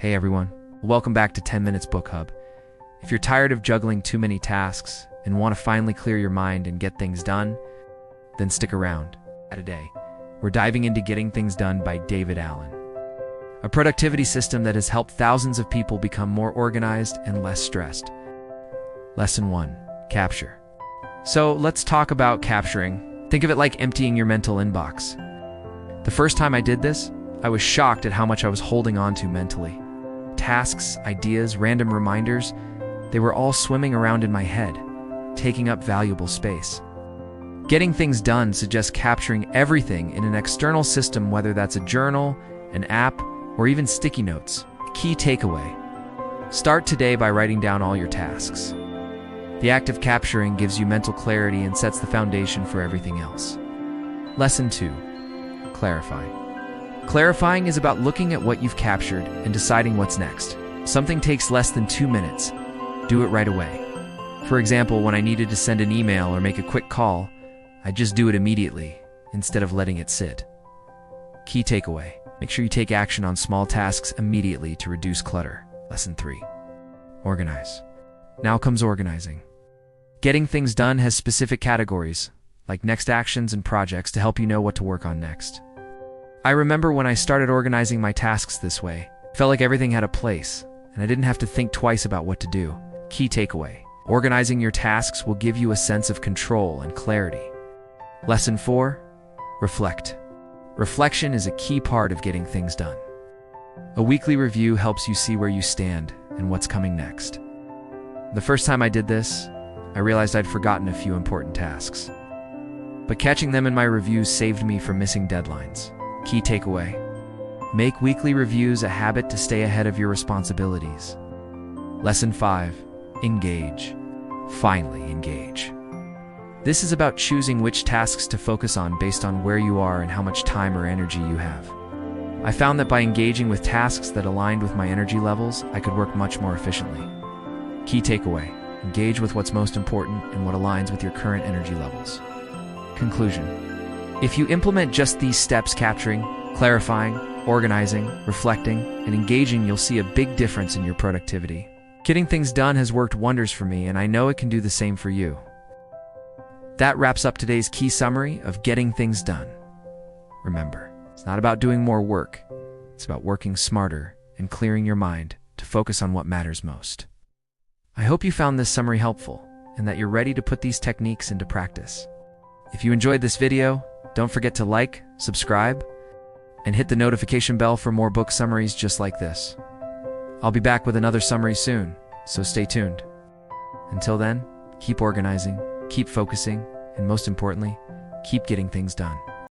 Hey everyone, welcome back to 10 Minutes Book Hub. If you're tired of juggling too many tasks and want to finally clear your mind and get things done, then stick around. Today, we're diving into Getting Things Done by David Allen, a productivity system that has helped thousands of people become more organized and less stressed. Lesson 1. Capture. So let's talk about capturing. Think of it like emptying your mental inbox. The first time I did this, I was shocked at how much I was holding on to mentally. Tasks, ideas, random reminders, they were all swimming around in my head, taking up valuable space. Getting things done suggests capturing everything in an external system, whether that's a journal, an app, or even sticky notes. Key takeaway: start today by writing down all your tasks. The act of capturing gives you mental clarity and sets the foundation for everything else. Lesson 2. Clarify. Clarifying is about looking at what you've captured and deciding what's next. Something takes less than 2 minutes. Do it right away. For example, when I needed to send an email or make a quick call, I just do it immediately instead of letting it sit. Key takeaway: make sure you take action on small tasks immediately to reduce clutter. Lesson 3. Organize. Now comes organizing. Getting things done has specific categories, like next actions and projects, to help you know what to work on next. I remember when I started organizing my tasks this way, it felt like everything had a place, and I didn't have to think twice about what to do. Key takeaway: organizing your tasks will give you a sense of control and clarity. Lesson 4. Reflect. Reflection is a key part of getting things done. A weekly review helps you see where you stand and what's coming next. The first time I did this, I realized I'd forgotten a few important tasks. But catching them in my reviews saved me from missing deadlines. Key takeaway: make weekly reviews a habit to stay ahead of your responsibilities. Lesson 5. Engage. Finally, engage. This is about choosing which tasks to focus on based on where you are and how much time or energy you have. I found that by engaging with tasks that aligned with my energy levels, I could work much more efficiently. Key takeaway: engage with what's most important and what aligns with your current energy levels. Conclusion: if you implement just these steps, capturing, clarifying, organizing, reflecting, and engaging, you'll see a big difference in your productivity. Getting things done has worked wonders for me, and I know it can do the same for you. That wraps up today's key summary of Getting Things Done. Remember, it's not about doing more work. It's about working smarter and clearing your mind to focus on what matters most. I hope you found this summary helpful and that you're ready to put these techniques into practice. If you enjoyed this video, don't forget to like, subscribe, and hit the notification bell for more book summaries just like this. I'll be back with another summary soon, so stay tuned. Until then, keep organizing, keep focusing, and most importantly, keep getting things done.